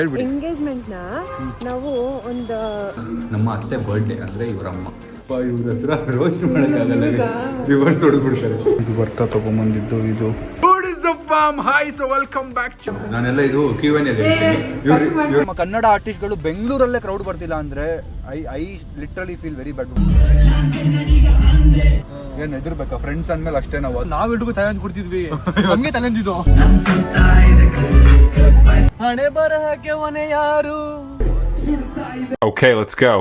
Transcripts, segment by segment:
Engagement ನ ನಾವು ಒಂದು ನಮ್ಮ ಅತ್ತೆ ಬರ್ಡೇ ಅಂದ್ರೆ ಇವರಮ್ಮ ಇವ್ರ ಹತ್ರ ರೋಸ್ಟ್ ಮಾಡಕ್ಕಾಗಲ್ಲ, ರಿವರ್ಸ್ ಹೊಡೆದ್ಬಿಡ್ತಾರೆ. ಇದು ಬರ್ತಾ ತಗೊಂಬಂದಿದ್ದು ಇದು ವೆಲ್ಕಮ್ ಬ್ಯಾಕ್. ನಾನೆಲ್ಲ ಇದು Q&A ನಮ್ಮ ಕನ್ನಡ ಆರ್ಟಿಸ್ಟ್ಗಳು ಬೆಂಗಳೂರಲ್ಲೇ ಕ್ರೌಡ್ ಬರ್ತಿಲ್ಲ ಅಂದ್ರೆ I literally feel very bad. ಏನ್ ಎದುರ್ಬೇಕಾ ಫ್ರೆಂಡ್ಸ್ ಅಂದ್ಮೇಲೆ ಅಷ್ಟೇ ನಾವೆಲ್ರಿಗೂ ತಲೆ ಕೊಡ್ತಿದ್ವಿ, ನಮ್ಗೆ ತಲೆಂದಿದ್ದು ಹಣೆ ಬರಹಕ್ಕೆ ಮನೆ ಯಾರು. Okay, let's go.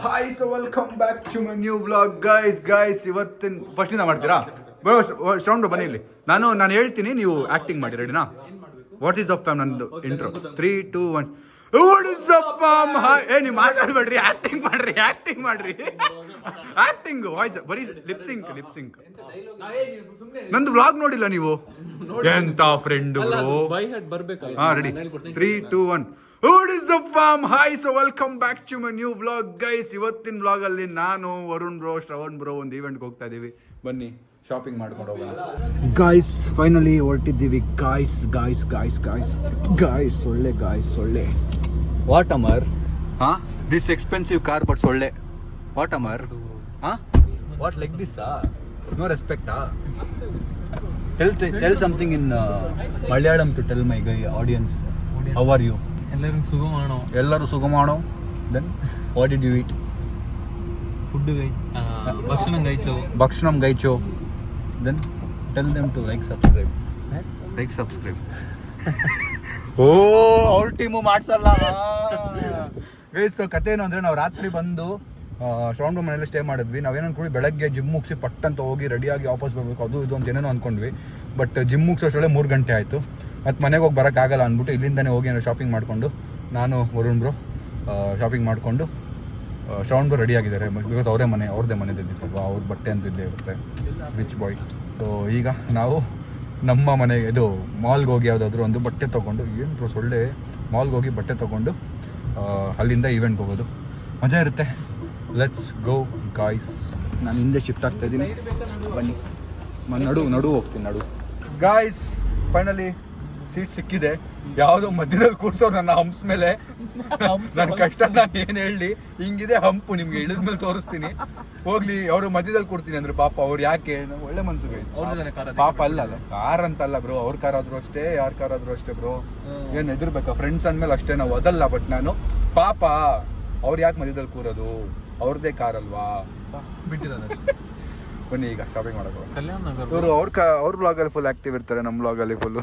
Hi so welcome back to my new vlog. Guys ಇವತ್ತಿನ ಫಸ್ಟಿಂದ ಮಾಡ್ತೀರಾ? ಸೌಂಡ್ ಬನ್ನಿ ಇಲ್ಲಿ. ನಾನು ಹೇಳ್ತೀನಿ, ನೀವು ಆಕ್ಟಿಂಗ್ ಮಾಡಿ. ರೆಡಿನಾ? ವಾಟ್ ಈಸ್ ಅಪ್ ಫ್ಯಾಮ್ ನಂದು intro 3, 2, 1. What is up fam? ನೀವು ಮಾತಾಡ್ಬೇಡ್ರಿ, ಆಕ್ಟಿಂಗ್ ಮಾಡ್ರಿ. ಆಕ್ಟಿಂಗ್ ವಾಯ್ಸ್ ಬರೀ ಲಿಪ್ಸಿಂಕ್. ನಂದು ವ್ಲಾಗ್ ನೋಡಿಲ್ಲ ನೀವು? ಎಂತ ಫ್ರೆಂಡ್ ಬರ್ಬೇಕು. ಹಾ ready 3, 2, 1. What is up fam? Hi, so welcome back to my new vlog guys. ಇವತ್ತಿನ ವ್ಲಾಗ್ ಅಲ್ಲಿ ನಾನು ವರುಣ್ ಬ್ರೋ, ಶ್ರವಣ್ ಬ್ರೋ ಒಂದು ಈವೆಂಟ್ಗೆ ಹೋಗ್ತಾ ಇದೀವಿ. ಬನ್ನಿ ಶಾಪಿಂಗ್ ಮಾಡ್ಕೊಂಡು ಹೋಗೋಣ. ಗಾಯ್ಸ್ ಫೈನಲಿ ಹೊರಟಿದ್ದೀವಿ. ಗಾಯ್ಸ್ ಸೊಳ್ಳೆ. ವಾಟ್ ಅಮರ್? ಹಾ, ದಿಸ್ ಎಕ್ಸ್ಪೆನ್ಸಿವ್ ಕಾರ್ ಬಟ್ ಸೊಳ್ಳೆ. ವಾಟ್ ಅಮರ್? ಹಾ, what like this? No respect. Tell something in Malayalam to tell my audience. How are you? ಎಲ್ಲರೂ ಸುಗಮಾಣೋ. Then what did you eat? Food ಭಕ್ಷಣಂ ಗೈಚೋ. Then tell them to like subscribe. ಓ ಅವ್ರ team ಮಾಡ್ಸಲ್ಲ guys. ಕತೆ ಏನು ಅಂದ್ರೆ, ನಾವು ರಾತ್ರಿ ಬಂದು ಶ್ರವಣ್ ಮನೆಯಲ್ಲಿ ಸ್ಟೇ ಮಾಡಿದ್ವಿ. ನಾವೇನು ಅನ್ಕೊಂಡ್ವಿ, ಬೆಳಗ್ಗೆ ಜಿಮ್ ಮುಗಿಸಿ ಪಟ್ಟಂತ ಹೋಗಿ ರೆಡಿಯಾಗಿ ವಾಪಸ್ ಬರಬೇಕು, ಅದು ಇದು ಅಂತ ಏನೇನೋ ಅಂದ್ಕೊಂಡ್ವಿ. ಬಟ್ ಜಿಮ್ ಮುಗಿಸೋಷ್ಟೊಳಗೆ 3 ಗಂಟೆ ಆಯಿತು. ಮತ್ತು ಮನೆಗೆ ಹೋಗಿ ಬರೋಕ್ಕಾಗಲ್ಲ ಅಂದ್ಬಿಟ್ಟು ಇಲ್ಲಿಂದನೇ ಹೋಗಿ ಏನೋ ಶಾಪಿಂಗ್ ಮಾಡಿಕೊಂಡು, ನಾನು ವರುಣ್ ಬ್ರೋ ಶಾಪಿಂಗ್ ಮಾಡಿಕೊಂಡು, ಶ್ರವಣ್ ಬ್ರೋ ರೆಡಿ ಆಗಿದ್ದಾರೆ. ಬಿಕಾಸ್ ಅವ್ರದ್ದೇ ಮನೆ ಇದ್ದಿತ್ತಲ್ವ, ಅವ್ರ ಬಟ್ಟೆ ಅಂತ ಇದ್ದೇ ಇರುತ್ತೆ, ರಿಚ್ ಬಾಯ್. ಸೊ ಈಗ ನಾವು ನಮ್ಮ ಮನೆಗೆ ಇದು ಮಾಲ್ಗೆ ಹೋಗಿ ಯಾವುದಾದ್ರೂ ಒಂದು ಬಟ್ಟೆ ತೊಗೊಂಡು, ಏನು ಬ್ರೋ ಸೊಳ್ಳೆ, ಮಾಲ್ಗೆ ಹೋಗಿ ಬಟ್ಟೆ ತೊಗೊಂಡು ಅಲ್ಲಿಂದ ಈವೆಂಟ್ಗೆ ಹೋಗೋದು ಮಜಾ ಇರುತ್ತೆ. Let's go guys. ನಾನು ಹಿಂದೆ ಶಿಫ್ಟ್ ಆಗ್ತಾ ಇದ್ದೀನಿ, ಬನ್ನಿ. ನಡು ಹೋಗ್ತೀನಿ. ಗಾಯ್ಸ್ ಫೈನಲಿ ಸೀಟ್ ಸಿಕ್ಕಿದೆ. ಯಾವುದೋ ಮಧ್ಯದಲ್ಲಿ ಕೂರ್ಸೋರು ನನ್ನ ಹಂಪ್ಸ್ ಮೇಲೆ. ನನ್ನ ಕಷ್ಟ ನಾನು ಏನು ಹೇಳಿ, ಹಿಂಗಿದೆ ಹಂಪು, ನಿಮ್ಗೆ ಇಳಿದ್ಮೇಲೆ ತೋರಿಸ್ತೀನಿ. ಹೋಗ್ಲಿ, ಅವರು ಮಧ್ಯದಲ್ಲಿ ಕೂರ್ತೀನಿ ಅಂದ್ರೆ ಪಾಪ ಅವ್ರು ಯಾಕೆ, ಒಳ್ಳೆ ಮನ್ಸು ಗೈಸ್. ಪಾಪ ಅಲ್ಲ ಕಾರ್ ಅಂತಲ್ಲ ಬ್ರೋ, ಅವ್ರ ಕಾರ್ ಆದ್ರೂ ಅಷ್ಟೇ, ಯಾರ ಕಾರ್ ಆದ್ರೂ ಅಷ್ಟೇ ಬ್ರೋ. ಏನು ಎದುರ್ಬೇಕಾ ಫ್ರೆಂಡ್ಸ್ ಅಂದ್ಮೇಲೆ ಅಷ್ಟೇ ನಾವು ಅದಲ್ಲ. ಬಟ್ ನಾನು ಪಾಪ ಅವ್ರು ಯಾಕೆ ಮಧ್ಯದಲ್ಲಿ ಕೂರೋದು, ಅವ್ರದ್ದೇ ಕಾರ್ ಅಲ್ವಾ, ಬಿಟ್ಟಿರೋದು. ಬನ್ನಿ ಈಗ ಶಾಪಿಂಗ್ ಮಾಡೋದು. ಇವರು ಅವ್ರ ಬ್ಲಾಗಲ್ಲಿ ಫುಲ್ ಆಕ್ಟಿವ್ ಇರ್ತಾರೆ, ನಮ್ಮ ಬ್ಲಾಗಲ್ಲಿ ಫುಲ್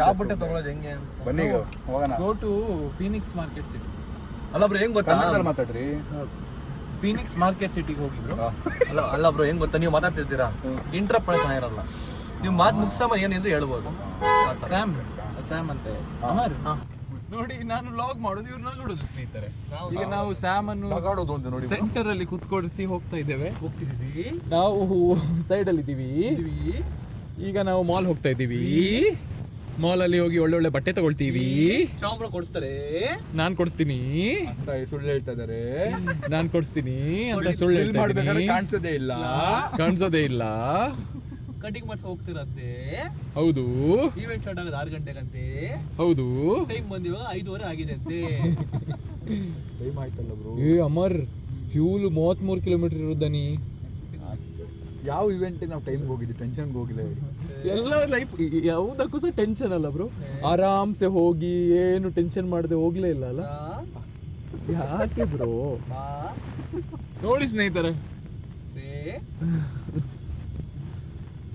ಯಾವ ಬಟ್ಟೆ ತಗೊಳ್ಳೋದು ಹೆಂಗೆ ಅಂತ. ಬನ್ನಿ ಈಗ ಹೋಗೋಣ. Go to Phoenix Market City. ಅಲ್ಲ ಬ್ರೋ, ಹೆಂಗ್ ಗೊತ್ತಾ? ಮಾತಾಡ್ರಿ. ಫೀನಿಕ್ಸ್ ಮಾರ್ಕೆಟ್ ಸಿಟಿಗೆ ಹೋಗಿ ಬ್ರೋ. ಅಲ್ಲ ಬ್ರೋ, ಹೆಂಗ್ ಗೊತ್ತಾ, ನೀವು ಮಾತಾಡ್ತಿರ್ತೀರಾ, ಇಂಟ್ರಪ್ಟ್ ಮಾಡಕ್ ಚೆನ್ನಾಗಿರಲ್ಲ. ನೀವು ಮಾತು ಮುಗಿಸ್ತಾ ಏನಿದ್ರು ಹೇಳ್ಬೋದು. ಸ್ಯಾಮ್ ಅಂತೆ ಅಮರ್ ನೋಡಿ, ನಾನು ವ್ಲಾಗ್ ಮಾಡೋದು, ಇವ್ರನ್ನ ನೋಡೋದು ಸ್ನೇಹಿತರೆ. ಈಗ ನಾವು ಸ್ಯಾಮ್ ಅನ್ನು ಸೆಂಟರ್ ಅಲ್ಲಿ ಕುತ್ಕೊಡಿಸಿ ಹೋಗ್ತಿದ್ದೀವಿ. ನಾವು ಸೈಡ್ ಅಲ್ಲಿ ಇದ್ದೀವಿ. ಈಗ ನಾವು ಮಾಲ್ ಹೋಗ್ತಾ ಇದ್ದೀವಿ. ಮಾಲ್ ಅಲ್ಲಿ ಹೋಗಿ ಒಳ್ಳೊಳ್ಳೆ ಬಟ್ಟೆ ತಗೊಳ್ತೀವಿ. ಕೊಡಿಸ್ತಾರೆ, ನಾನ್ ಕೊಡಿಸ್ತೀನಿ ಅಂತ ಸುಳ್ಳು ಹೇಳ್ತಾ ಇದಾರೆ. ನಾನ್ ಕೊಡಿಸ್ತೀನಿ ಅಂತ ಸುಳ್ಳು ಹೇಳ್ತಾ ಇದ್ದೀನಿ. ಕಾಣಿಸೋದೇ ಇಲ್ಲ. ಕಟಿಂಗ್ ಮಾಡ್ಸ ಹೋಗ್ತಿರತ್ತೆ. ಹೌದು. ಈವೆಂಟ್ ಸ್ಟಾರ್ಟ್ ಆಗೋದು 6 ಗಂಟೆಗಂತೆ. ಹೌದು. ಟೈಮ್ ಬಂದಿವಾಗ 5:15 ಆಗಿದೆ ಅಂತೆ. ಟೈಮ್ ಆಯ್ತಲ್ಲ ಬ್ರೋ. ಅಮರ್, ಫ್ಯೂಲ್ 33 ಕಿಲೋಮೀಟರ್ ಇರೋದನಿ. ಯಾವ ಇವೆಂಟ್ ನಾವು ಟೈಮ್ಗೆ ಹೋಗಿದ್ವಿ, ಟೆನ್ಷನ್ಗೆ ಹೋಗಿಲ್ಲ. ಎಲ್ಲ ಲೈಫ್ ಯಾವುದಕ್ಕೂ ಸಹ ಟೆನ್ಷನ್ ಅಲ್ಲ ಬ್ರೋ. ಆರಾಮ್ಸೆ ಹೋಗಿ ಏನು ಟೆನ್ಷನ್ ಮಾಡದೆ ಹೋಗ್ಲೇ ಇಲ್ಲ ಅಲ್ಲ. ಯಾಕೆ ಬ್ರೋ? ನೋಡಿ ಸ್ನೇಹಿತರೆ,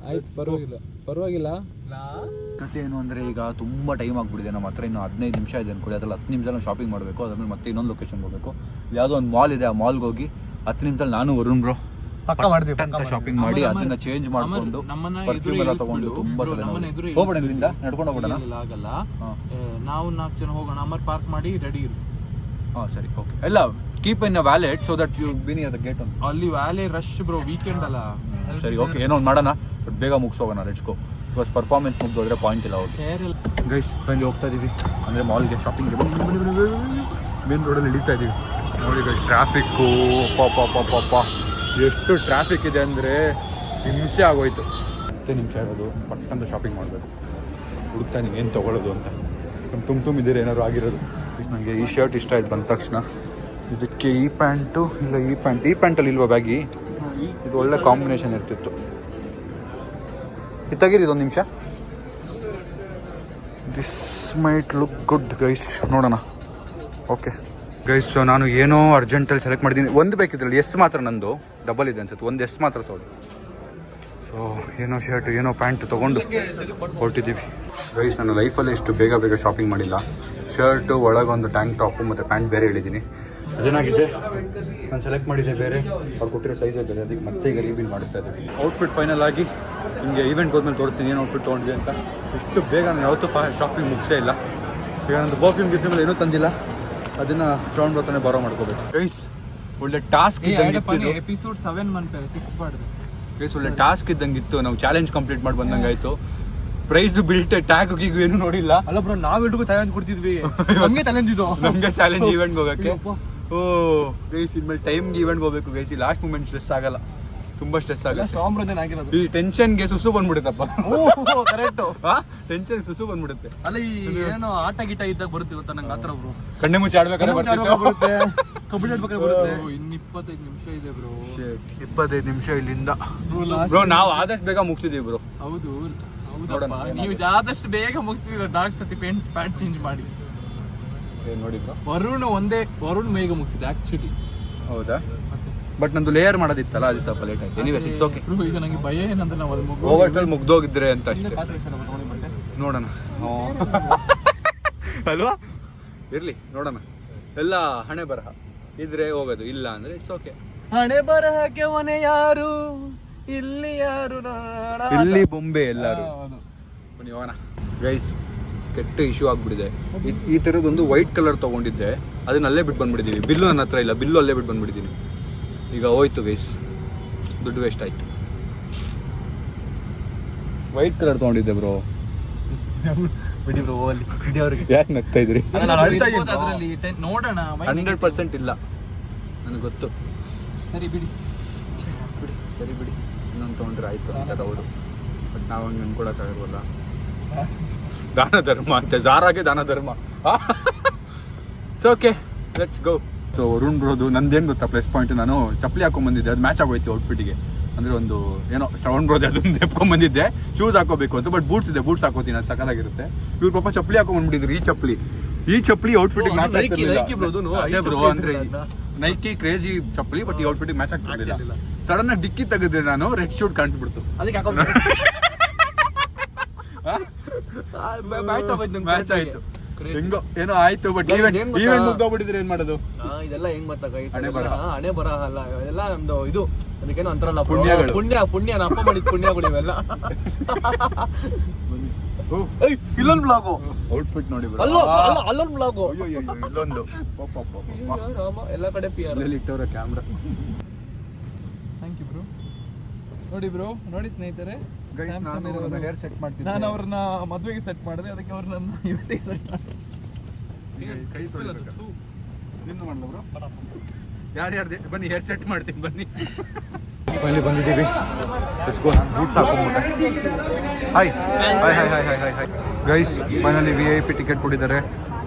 ಆಯ್ತು, ಪರವಾಗಿಲ್ಲ. ಕತೆ ಏನು ಅಂದರೆ, ಈಗ ತುಂಬ ಟೈಮ್ ಆಗಿಬಿಟ್ಟಿದೆ. ನಮ್ಮ ಹತ್ರ ಇನ್ನು 15 ನಿಮಿಷ ಇದೆ ಅನ್ಕೊಳ್ಳಿ. ಅದ್ರಲ್ಲಿ 10 ನಿಮಿಷ ನಾವು ಶಾಪಿಂಗ್ ಮಾಡಬೇಕು. ಅದಾದ್ಮೇಲೆ ಮತ್ತೆ ಇನ್ನೊಂದು ಲೊಕೇಶನ್ಗೆ ಹೋಗಬೇಕು. ಯಾವುದೋ ಒಂದು ಮಾಲ್ ಇದೆ, ಆ ಮಾಲ್ಗೆ ಹೋಗಿ 10 ನಿಮಿಷದಲ್ಲಿ ನಾನು ವರುಣ್ ಬ್ರೋ ಪಕ್ಕ ಮಾಡ್ತೀವಿ ಅಂತ ಶಾಪಿಂಗ್ ಮಾಡಿ ಅದನ್ನ ಚೇಂಜ್ ಮಾಡ್ಕೊಂಡು ಪರ್ಫ್ಯೂಮ್ ಎಲ್ಲ ತಗೊಂಡು ತುಂಬಾ ಹೋಗೋಣ. ಇಲ್ಲಿಂದ ನಡ್ಕೊಂಡು ಹೋಗೋಣ. ಆಗಲ್ಲ, ನಾವು 4 ಜನ ಹೋಗೋಣ. ಅಮರ್ ಪಾರ್ಕ್ ಮಾಡಿ ರೆಡಿ ಇರು. ಹಾಂ ಸರಿ, ಓಕೆ. ಎಲ್ಲ keep in a valet so that you be near the gate ಅಂತ. ಅಲ್ಲಿ ವ್ಯಾಲೆ ರಶ್ ಬ್ರೋ, ವೀಕೆಂಡ್ ಅಲ್ಲ. ಸರಿ, ಓಕೆ, ಏನೋ ಒಂದು ಮಾಡೋಣ. ಬಟ್ ಬೇಗ ಮುಗಿಸೋಗೋಣ. Let's go. ಬಿಕಾಸ್ ಪರ್ಫಾರ್ಮೆನ್ಸ್ ಮುಗಿದೋದ್ರೆ ಪಾಯಿಂಟ್ ಇಲ್ಲ. ಓಕೆ ಗೈಸ್, ಅಲ್ಲಿ ಹೋಗ್ತಾ ಇದೀವಿ ಅಂದರೆ ಮಾಲ್ಗೆ, ಶಾಪಿಂಗ್ಗೆ. ಮೇನ್ ರೋಡಲ್ಲಿ ಇಳಿತಾ ಇದ್ದೀವಿ ನೋಡಿ ಗೈಸ್. ಟ್ರಾಫಿಕ್ಕು ಪಾಪ ಎಷ್ಟು ಟ್ರಾಫಿಕ್ ಇದೆ ಅಂದರೆ ಹಿಂಸೆ ಆಗೋಯ್ತು. 10 ನಿಮಿಷ ಇರೋದು ಪಟ್ಟಂತ ಶಾಪಿಂಗ್ ಮಾಡಬೇಕು. ಹುಡುಕ್ತಾ ನೀವು ಏನು ತೊಗೊಳ್ಳೋದು ಅಂತ. ತುಂಬ ಇದ್ದೀರಿ ಏನಾದ್ರು ಆಗಿರೋದು. ನನಗೆ ಈ ಶರ್ಟ್ ಇಷ್ಟ ಆಯ್ತು ಬಂದ ತಕ್ಷಣ. ಇದಕ್ಕೆ ಈ ಪ್ಯಾಂಟು ಇಲ್ಲ ಈ ಪ್ಯಾಂಟಲ್ಲಿ ಇಲ್ವಾ ಬ್ಯಾಗಿ? ಇದು ಒಳ್ಳೆ ಕಾಂಬಿನೇಷನ್ ಇರ್ತಿತ್ತು. ಇದು ತೆಗೀರಿ ಇದೊಂದು ನಿಮಿಷ. This mite look good guys, ನೋಡೋಣ. ಓಕೆ ಗೈಸ್, ನಾನು ಏನೋ ಅರ್ಜೆಂಟಲ್ಲಿ ಸೆಲೆಕ್ಟ್ ಮಾಡಿದ್ದೀನಿ. ಒಂದು ಬೇಕಿದ್ರಲ್ಲಿ ಎಷ್ಟು ಮಾತ್ರ, ನಂದು ಡಬಲ್ ಇದೆ ಅನ್ಸುತ್ತೆ. ಒಂದು ಎಷ್ಟು ಮಾತ್ರ ತೊಗೊಳ್ಳಿ. ಸೊ ಏನೋ ಶರ್ಟ್ ಏನೋ ಪ್ಯಾಂಟ್ ತೊಗೊಂಡು ಹೊರಟಿದ್ದೀವಿ ಗೈಸ್. ನಾನು ಲೈಫಲ್ಲಿ ಎಷ್ಟು ಬೇಗ ಶಾಪಿಂಗ್ ಮಾಡಿಲ್ಲ. ಶರ್ಟು ಒಳಗೊಂದು ಟ್ಯಾಂಕ್ ಟಾಪು ಮತ್ತು ಪ್ಯಾಂಟ್ ಬೇರೆ ಹೇಳಿದ್ದೀನಿ. ಅದೇನಾಗಿದೆ, ನಾನು ಸೆಲೆಕ್ಟ್ ಮಾಡಿದ್ದೆ ಬೇರೆ, ಅವ್ರು ಕೊಟ್ಟಿರೋ ಸೈಜೇ ಬೇರೆ. ಅದಕ್ಕೆ ಮತ್ತೆ ಈಗ ರೀಬಿಲ್ ಮಾಡಿಸ್ತಾ ಇದ್ದೀನಿ. ಔಟ್ಫಿಟ್ ಫೈನಲ್ ಆಗಿ ನಿಮಗೆ ಈವೆಂಟ್ ಹೋದ್ಮೇಲೆ ತೋರಿಸ್ತೀನಿ ಏನು ಔಟ್ಫಿಟ್ ತೊಗೊಂಡಿದೆ ಅಂತ. ಇಷ್ಟು ಬೇಗ ನಾನು ಯಾವತ್ತೂ ಶಾಪಿಂಗ್ ಮುಗಿಸೇ ಇಲ್ಲ. ಈಗ ನಂದು ಪರ್ಫ್ಯೂಮ್ ಗಿಫ್ಯೂಮ್ ಏನೂ ತಂದಿಲ್ಲ, ಅದನ್ನು ಶ್ರವಣ್ ಬರ್ತಾನೆ ಬಾರೋ ಮಾಡ್ಕೋಬೇಕು ಗೈಸ್. ಒಳ್ಳೆ ಟಾಸ್ಕ್ ಇದ್ದಂಗೆ ಎಪಿಸೋಡ್ 7 ಮಾಡ್ತಾರೆ 6 ಮಾಡಿದೆ ಗೈಸ್. ಒಳ್ಳೆ ಟಾಸ್ಕ್ ಇದ್ದಂಗಿತ್ತು. ನಾವು ಚಾಲೆಂಜ್ ಕಂಪ್ಲೀಟ್ ಮಾಡಿ ಬಂದಂಗೆ ಆಯಿತು. ಪ್ರೈಸ್ ಬಿಲ್ಟ್ ಟ್ಯಾಗ್ ಗೀಗು ಏನು ನೋಡಿಲ್ಲ. ಅಲ್ಲ ಬ್ರೋ, ನಾವೆಲ್ರಿಗೂ ಚಾಲೆಂಜ್ ಕೊಡ್ತಿದ್ವಿ. ನಮಗೆ ಚಾಲೆಂಜ್ ಇದು, ನಮಗೆ ಚಾಲೆಂಜ್ ಈವೆಂಟ್ಗೆ ಹೋಗೋಕ್ಕೆ. ಓ ಗೈಸ್, ಇನ್ಮೇಲೆ ಟೈಮ್ಗೆ ಈವೆಂಟ್ಗೆ ಹೋಗ್ಬೇಕು ಗೈಸ್. ಈ ಲಾಸ್ಟ್ ಮೂಮೆಂಟ್ ಸ್ಟ್ರೆಸ್ ಆಗಲ್ಲ, ತುಂಬ ಸ್ಟ್ರೆಸ್ ಆಗುತ್ತೆ. ಸ್ಟ್ರಾಂಗ್ ಆಗಿರೋದು. ಈ ಟೆನ್ಷನ್ಗೆ ಸುಸು ಬಂದ್ಬಿಡುತ್ತಪ್ಪ. ಕರೆಕ್ಟ್, ಟೆನ್ಷನ್ ಸುಸು ಬಂದ್ಬಿಡುತ್ತೆ. ಅಲ್ಲ ಈ ಏನೋ ಆಟ ಗಿಟ ಇದ್ದಾಗ ಬರುತ್ತೆ ಗೊತ್ತಾ ನಂಗೆ ಆತರ ಬ್ರೋ. ಕಣ್ಣೆ ಮುಚ್ಚಿ ಆಡ್ಬೇಕಾದ್ರೆ ಬರುತ್ತೆ, ಕಬಡ್ಡಿ ಆಡ್ಬೇಕಾದ್ರೆ ಬರುತ್ತೆ. ಇನ್ನು 25 ನಿಮಿಷ ಇದೆ ಬ್ರೋ. 25 ನಿಮಿಷ ಇಲ್ಲಿಂದ ಬ್ರೋ. ನಾವು ಆದಷ್ಟು ಬೇಗ ಮುಗಿಸಿದೀವಿ ಬ್ರೋ. ಹೌದು ಹೌದಪ್ಪ, ನೀವು ಆದಷ್ಟು ಬೇಗ ಮುಗಿಸಿದ್ರೆ ಡಾಕ್ ಸತಿ ಪ್ಯಾಂಟ್ ಚೇಂಜ್ ಮಾಡಿ ನೋಡಿ ಬ್ರೋ. ವರುಣ್ ಬೇಗ ಮುಗಿಸಿದೆ ಆಕ್ಚುಲಿ. ಹೌದಾ? ಬಟ್ ನಂದು ಲೇಯರ್ ಮಾಡೋದಿತ್ತಲ್ಲ, ಅದು ಸ್ವಲ್ಪ ಲೇಟ್ ಆಯ್ತು. Anyways it's okay. ಈಗ ನನಗೆ ಭಯ ಏನಂದ್ರೆ ನಾವು ಓವರ್ಸ್ಟೈಲ್ ಮುಗ್ದೋಗಿದ್ರೆ ಅಂತ ಅಷ್ಟೇ. ನೋಡೋಣ ಅಲ್ವಾ, ಇರ್ಲಿ ನೋಡೋಣ. ಎಲ್ಲ ಹಣೆ ಬರಹ ಇದ್ರೆ ಹೋಗೋದು, ಇಲ್ಲ ಅಂದ್ರೆ ಇಟ್ಸ್ ಓಕೆ. ಹಣೆ ಬರಹಕ್ಕೆ ಮನೆ ಯಾರು, ಇಲ್ಲಿ ಯಾರು, ಇಲ್ಲಿ ಬೊಂಬೆ ಎಲ್ಲಾರು. ಬನ್ನಿ ಹೋಗೋಣ ಗೈಸ್. ಕೆಟ್ಟ ಇಶ್ಯೂ ಆಗ್ಬಿಟ್ಟಿದೆ. ಈ ಥರದೊಂದು ವೈಟ್ ಕಲರ್ ತೊಗೊಂಡಿದ್ದೆ, ಅದನ್ನ ಅಲ್ಲೇ ಬಿಟ್ಟು ಬಂದ್ಬಿಟ್ಟಿದ್ದೀವಿ. ಬಿಲ್ಲು ನನ್ನ ಹತ್ರ ಇಲ್ಲ, ಬಿಲ್ಲು ಅಲ್ಲೇ ಬಿಟ್ಟು ಬಂದ್ಬಿಟ್ಟಿದ್ದೀನಿ. ಈಗ ಹೋಯ್ತು ಗೈಸ್, ದುಡ್ಡು ವೇಸ್ಟ್ ಆಯ್ತು. ವೈಟ್ ಕಲರ್ ತೊಗೊಂಡಿದ್ದೆ ಬ್ರೋ. ಬಿಡಿ ಬ್ರೋ, ಅಲ್ಲಿ ಬಿಡಿ ಅವ್ರಿಗೆ. ಯಾಕೆ ನಗ್ತಾ ಇದ್ರಿ? ನೋಡೋಣ. 100% ಇಲ್ಲ, ನನಗೆ ಗೊತ್ತು. ಸರಿ ಬಿಡಿ ಸರಿ ಬಿಡಿ, ಇನ್ನೊಂದು ತೊಗೊಂಡ್ರೆ ಆಯ್ತು ಅಂತ ತಗೊಳ್ಳು. ಬಟ್ ನಾವು ಹಂಗೆ ಅನ್ಕೊಳಕ್ಕಾಗಲ್ವಲ್ಲ. ದಾನ ಧರ್ಮ ಅಂತೆ, ಜಾರಾಗೆ ದಾನ ಧರ್ಮ. It's okay, let's go. So Varun ಬ್ರೋದು ನಂದೇನು ಗೊತ್ತಾ ಪ್ಲಸ್ ಪಾಯಿಂಟ್, ನಾನು ಚಪ್ಪಲಿ ಹಾಕೊಂಡ್ಬಂದಿದ್ದೆ. ಅದು ಮ್ಯಾಚ್ ಆಗೋಯ್ತು ಔಟ್ಫಿಟ್ಗೆ. ಅಂದರೆ ಒಂದು ಏನೋ ಶ್ರವಣ್ ಬ್ರೋದು ಅದೊಂದು ಎಪ್ಕೊಂಡ್ಬಂದಿದ್ದೆ. ಶೂಸ್ ಹಾಕೋಬೇಕು ಅಂತ, ಬಟ್ ಬೂಟ್ಸ್ ಇದೆ, ಬೂಟ್ಸ್ ಹಾಕೋತೀನಿ, ಅದು ಸಕ್ಕತ್ತಾಗಿರುತ್ತೆ. ಇವ್ರು ಪಾಪ ಚಪ್ಪಲಿ ಹಾಕೊಂಡ್ಬಂದ್ಬಿಟ್ಟಿದ್ರು. ಈ ಚಪ್ಪಲಿ ಔಟ್ಫಿಟ್ಗೆ ಮ್ಯಾಚ್ ಆಗ್ತಿರ್ಲಿಲ್ಲ. ಅದೇ ಬ್ರೋ, ಅಂದರೆ ನೈಕಿ ಕ್ರೇಜಿ ಚಪ್ಪಲಿ, ಬಟ್ ಈ ಔಟ್ಫಿಟ್ಗೆ ಮ್ಯಾಚ್ ಆಗ್ತಿರ್ಲಿಲ್ಲ. ಸಡನ್ ಆಗಿ ಡಿಕ್ಕಿ ತೆಗೆದ್ರೆ ನಾನು ರೆಡ್ ಶೂಟ್ ಕಾಣಿಸ್ಬಿಡ್ತು. ಅದಕ್ಕೆ ಮ್ಯಾಚ್ ಆಯ್ತು, ಹೆಂಗೋ ಏನೋ ಆಯ್ತು. ಬಟ್ ಈವೆಂಟ್ ಮುಗ್ದೋಗ್ಬಿಟ್ಟಿದ್ರೆ ಏನ್ ಮಾಡೋದು? ಇದೆಲ್ಲ ಹೆಂಗ್ ಗೊತ್ತಾ ಗೈಸ್, ಹಣೆ ಬರಹ ಅಲ್ಲ ಇದೆಲ್ಲ ನಮ್ದು. ಇದು ಅದಕ್ಕೇನೋ ಅಂತಾರಲ್ಲ, ಪುಣ್ಯಗಳು. ಪುಣ್ಯ ಅಪ್ಪ ಮಾಡಿದ ಪುಣ್ಯಗಳು ಇವೆಲ್ಲ. ಇಲ್ಲೊಂದು ಬ್ಲಾಗು ಔಟ್ಫಿಟ್ ನೋಡಿ ಬ್ರೋ. ಅಲ್ಲೊಂದು ಬ್ಲಾಗು, ಇಲ್ಲೊಂದು ಎಲ್ಲ ಕಡೆ PR ಇಟ್ಟವ್ರ ಕ್ಯಾಮ್ರಾ. Thank you bro. ನೋಡಿ ಬ್ರೋ, ನೋಡಿ ಸ್ನೇಹಿತರೆ, ಹೇರ್ ಸೆಟ್ ಮಾಡ್ತೀನಿ. ನಾನು ಅವ್ರನ್ನ ಮದುವೆಗೆ ಸೆಟ್ ಮಾಡಿದೆ, ಅದಕ್ಕೆ ಅವ್ರು ನನ್ನ ಇವತ್ತಿಗೆ ಸೆಟ್ ಮಾಡಿದೆ. ಕೈ ತೊಳಿಬೇಕು. ನಿಮ್ದು ಮಾಡಲ ಬ್ರೋ? ಯಾರ್ಯಾರ್ದು ಬನ್ನಿ, ಹೇರ್ ಸೆಟ್ ಮಾಡ್ತೀನಿ ಬನ್ನಿ. ಫೈನಲಿ ಬಂದಿದ್ದೀವಿ. ಬೂಟ್ಸ್ ಹಾಕೊಂಡ್ಬಿಟ್ಟೆ. Hi guys, finally VIP ticket ಕೊಟ್ಟಿದ್ದಾರೆ,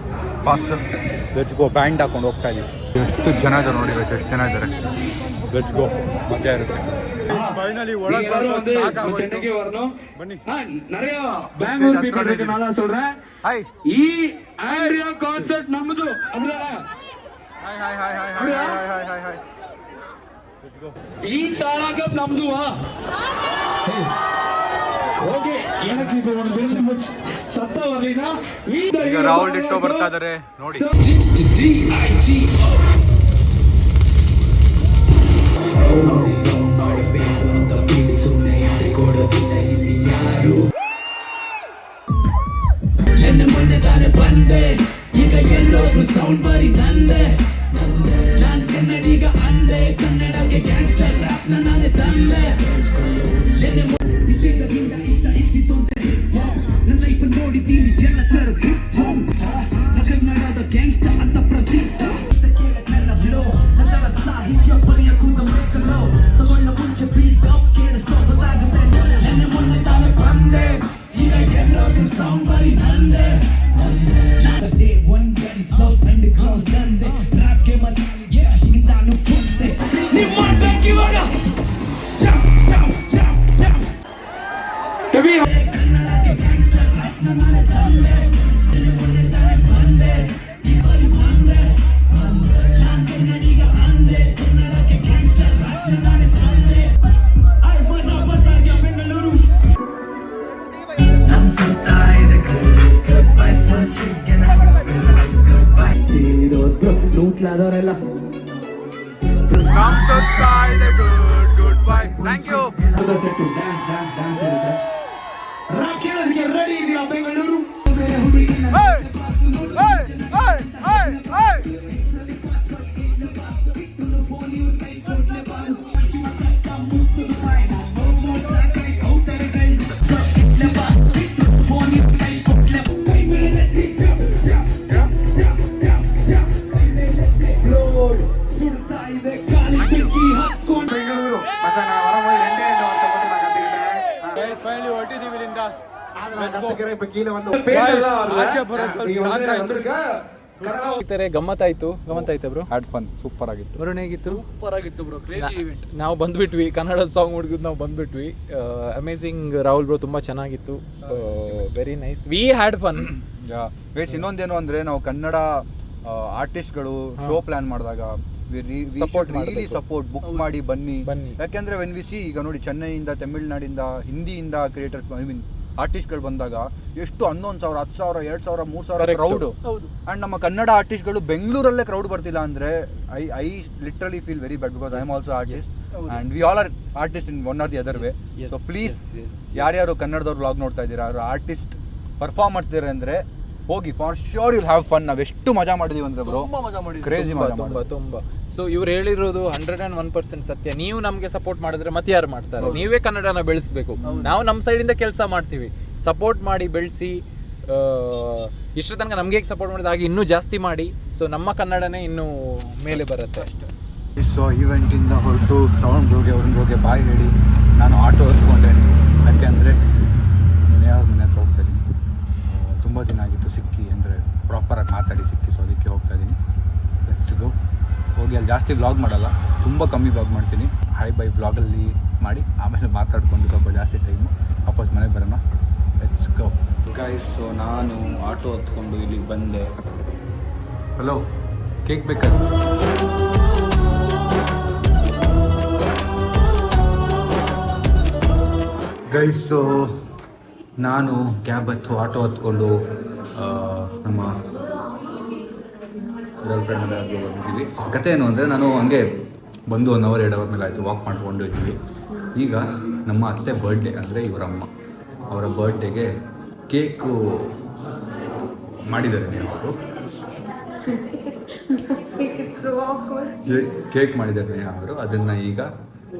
ಪಾಸ್. Let's go. ಬ್ಯಾಂಡ್ ಹಾಕೊಂಡು ಹೋಗ್ತಾ ಇದೀವಿ. ಎಷ್ಟು ಜನ ಇದ್ದಾರೆ ನೋಡಿ ಗೈಸ್, ಎಷ್ಟು ಜನ ಇದ್ದಾರೆ. ಲೆಟ್ಸ್ ಗೋ, ಮಜಾ ಇರುತ್ತೆ. ஃபைனலி உலக வந்து சென்னைக்கு வரணும். நிறைய பெங்களூர் பீப்பிளுக்கு நான் சொல்றேன், ஹாய் ಈ ஏரியா கான்செப்ட் நமது அப்படியே. Hi hi hi hi hi hi hi hi. Let's go. ಈ ಸಾರಾ ಕಪ್ ನಮ್ದು. ಓಕೆ, ಏನಕ್ಕೆ ಇದು ಒಂದು ಬೆಂಚ್ ಸತ್ತ ವರಿನ ಈಗ ರಾಹುಲ್ ಡಿಟ್ಟೋ ಬರ್ತಾ ಇದ್ದಾರೆ ನೋಡಿ. ಬಂದೆ ಈಗ ಎಲ್ಲೋದ್ರು ಸೌಂಡ್ ಬರಿ ನಂದೆ ನಾನ್ ಕನ್ನಡಿಗ ಅಂದೆ, ಕನ್ನಡಕ್ಕೆ ಗ್ಯಾಂಗ್ಸ್ಟರ್ ರ್ಯಾಪ್ ನಾನೇ ತಂದೆ. ಇಷ್ಟ ಇತ್ತು ನನ್ನ ಲೈಫ್ ನೋಡಿದ್ದೀನಿ ಎಲ್ಲ ತರ ಕನ್ನಡದ ಗ್ಯಾಂಗ್ಸ್ಟರ್ ಅಂತ ಪ್ರಸಿದ್ಧ. ಗಮ್ಮತ್ತಾಯ್ತು ಬ್ರೋ. ಹ್ಯಾಡ್ ಫನ್, ಸೂಪರ್ ಆಗಿತ್ತು. ವರುಣ್ ಹೇಗಿತ್ತು? ಸೂಪರ್ ಆಗಿತ್ತು ಬ್ರೋ, ಕ್ರೇಜಿ ಇವೆಂಟ್. ನಾವು ಬಂದ್ಬಿಟ್ವಿ, ಕನ್ನಡದ ಸಾಂಗ್ ಹುಡುಗಿದ್ದು ನಾವು ಬಂದ್ಬಿಟ್ವಿ. ಅಮೇಝಿಂಗ್ ರಾಹುಲ್ ಬ್ರೋ, ತುಂಬಾ ಚೆನ್ನಾಗಿತ್ತು. Very nice, we had fun. Base ಇನ್ನೊಂದೇನು ಅಂದ್ರೆ ನಾವು ಕನ್ನಡ ಆರ್ಟಿಸ್ಟ್ಗಳು ಶೋ ಪ್ಲಾನ್ ಮಾಡಿದಾಗ ಸಪೋರ್ಟ್ ಬುಕ್ ಮಾಡಿ ಬನ್ನಿ. ಯಾಕೆಂದ್ರೆ ವೆನ್ ವಿ ಸಿ ಈಗ ನೋಡಿ ಚೆನ್ನೈಯಿಂದ, ತಮಿಳ್ನಾಡಿಂದ, ಹಿಂದಿಯಿಂದ ಕ್ರಿಯೇಟರ್ಸ್ ಐ ಮೀನ್ ಆರ್ಟಿಸ್ಟ್ಗಳು ಬಂದಾಗ ಎಷ್ಟು 11,000, 10,000, 2,000, 3,000 ಕ್ರೌಡ್. ಅಂಡ್ ನಮ್ಮ ಕನ್ನಡ ಆರ್ಟಿಸ್ಟ್ಗಳು ಬೆಂಗಳೂರಲ್ಲೇ ಕ್ರೌಡ್ ಬರ್ತಿಲ್ಲ ಅಂದ್ರೆ I literally feel very bad because I am also artist and we all are artist in one R the other way. So please ಯಾರ್ಯಾರು ಕನ್ನಡದವ್ರು vlog ನೋಡ್ತಾ ಇದ್ದೀರಾ, ಅವರು ಆರ್ಟಿಸ್ಟ್ ಪರ್ಫಾರ್ಮ್ ಮಾಡ್ತಿದ್ದಾರೆ ಅಂದ್ರೆ ಹೋಗಿ, for sure you'll have fun. ನಾವು ಎಷ್ಟು ಮಜಾ ಮಾಡಿದೀವಿ ಅಂದ್ರೆ ಬ್ರೋ, ಕ್ರೇಜಿ ತುಂಬಾ. ಸೊ ಇವ್ರು ಹೇಳಿರೋದು 101% ಸತ್ಯ. ನೀವು ನಮಗೆ ಸಪೋರ್ಟ್ ಮಾಡಿದ್ರೆ ಮತ್ತೆ ಯಾರು ಮಾಡ್ತಾರೆ? ನೀವೇ ಕನ್ನಡನ ಬೆಳೆಸಬೇಕು. ನಾವು ನಮ್ಮ ಸೈಡಿಂದ ಕೆಲಸ ಮಾಡ್ತೀವಿ, ಸಪೋರ್ಟ್ ಮಾಡಿ ಬೆಳೆಸಿ. ಇಷ್ಟ ತನಕ ನಮಗೆ ಸಪೋರ್ಟ್ ಮಾಡಿದ ಹಾಗೆ ಇನ್ನೂ ಜಾಸ್ತಿ ಮಾಡಿ. ಸೊ ನಮ್ಮ ಕನ್ನಡನೇ ಇನ್ನೂ ಮೇಲೆ ಬರುತ್ತೆ ಅಷ್ಟೇ. ಸೊ ಈವೆಂಟಿಂದ ಹೊರಟು ಸೌಂಡ್ ಹೋಗಿ ಬಾಯ್ ಹೇಳಿ ನಾನು ಆಟೋ ಹತ್ಕೊಂಡೆ. ಯಾಕೆಂದರೆ ಯಾವ್ರ ಮನೆ ಹತ್ರ ಹೋಗ್ತಾ ಇದ್ದೀನಿ, ತುಂಬ ದಿನ ಆಗಿತ್ತು ಸಿಕ್ಕಿ, ಅಂದರೆ ಪ್ರಾಪರಾಗಿ ಮಾತಾಡಿ ಸಿಕ್ಕಿ. ಸೊ ಅದಕ್ಕೆ ಹೋಗ್ತಾ ಇದ್ದೀನಿ. Let's go. ಹೋಗಿ ಅಲ್ಲಿ ಜಾಸ್ತಿ ವ್ಲಾಗ್ ಮಾಡಲ್ಲ, ತುಂಬ ಕಮ್ಮಿ ವ್ಲಾಗ್ ಮಾಡ್ತೀನಿ. ಹೈ ಬೈ ವ್ಲಾಗಲ್ಲಿ ಮಾಡಿ ಆಮೇಲೆ ಮಾತಾಡ್ಕೊಂಡು ಸ್ವಲ್ಪ ಜಾಸ್ತಿ ಟೈಮು ವಾಪಸ್ ಮನೆಗೆ ಬರೋಣ. Let's go guys. ಸೊ ನಾನು ಆಟೋ ಹತ್ಕೊಂಡು ಇಲ್ಲಿಗೆ ಬಂದೆ. ಹಲೋ, ಕೇಕ್ ಬೇಕಾ? ಗೈಸ್, ಸೊ ನಾನು ಕ್ಯಾಬ್ ಆಟೋ ಹತ್ಕೊಂಡು ನಮ್ಮ ಗರ್ಲ್ ಫ್ರೆಂಡ್ ಮೇಲೆ ಬಂದಿದ್ದೀವಿ. ಕತೆ ಏನು ಅಂದರೆ, ನಾನು ಹಂಗೆ ಬಂದು 1 hour 2 hour ಮೇಲೆ ಆಯಿತು ವಾಕ್ ಮಾಡ್ಕೊಂಡು ಇದ್ದೀವಿ. ಈಗ ನಮ್ಮ ಅತ್ತೆ ಬರ್ಡೇ, ಅಂದರೆ ಇವರಮ್ಮ ಅವರ ಬರ್ಡೇಗೆ ಕೇಕು ಮಾಡಿದ್ದಾರೆ. ಅವರು ಕೇಕ್ ಮಾಡಿದ್ದಾರೆ ಅವರು. ಅದನ್ನು ಈಗ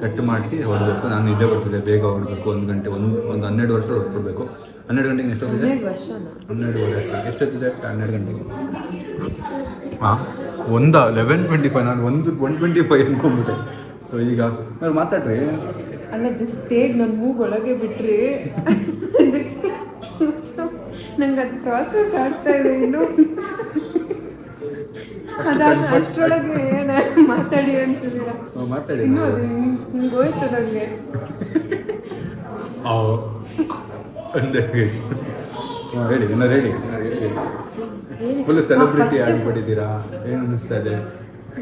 ಕಟ್ ಮಾಡಿಸಿ ಹೊರಡಬೇಕು. ನಾನು ಇದೇ ಬರ್ತಿದ್ದೆ, ಬೇಗ ಹೊರಡಬೇಕು. 1 ಗಂಟೆ, ಒಂದು 12 ವರ್ಷ ಹೊರಡಬೇಕು. 12 ಗಂಟೆಗೆ ಎಷ್ಟೊತ್ತಿದೆ? 12 ಅಷ್ಟೇ. ಎಷ್ಟೊತ್ತಿದೆ? 12 ಗಂಟೆಗೆ. ಹಾಂ, 11:25. ನಾನು 1:25 ಅನ್ಕೊಂಡ್ಬಿಟ್ಟೆ. ಸೊ ಈಗ ನಾನು ಮಾತಾಡ್ರಿ ಅಲ್ಲ, ಜಸ್ಟ್ ತೇಗ್ ನನ್ನ ಮೂಗೊಳಗೆ ಬಿಟ್ರಿ. ನಂಗೆ ಅದು ಪ್ರಾಸೆಸ್ ಆಗ್ತಾ ಇದೆ ಇನ್ನು. ಅಷ್ಟರೊಳಗೆ ಏನ ಮಾತಾಡಿ ಅಂತಿದ್ದೀರಾ? ಮಾತಾಡಿ. ಇನ್ನೂ ಅದು ಹಿಂಗೆ ಹೋಯ್ತು ನನಗೆ. ಹೇಳಿ, ನಾನು ಹೇಳಿ. ಫುಲ್ ಸೆಲೆಬ್ರಿಟಿ ಆಗಿಬಿಟ್ಟಿದ್ದೀರಾ, ಏನು ಅನ್ನಿಸ್ತಾ ಇದೆ?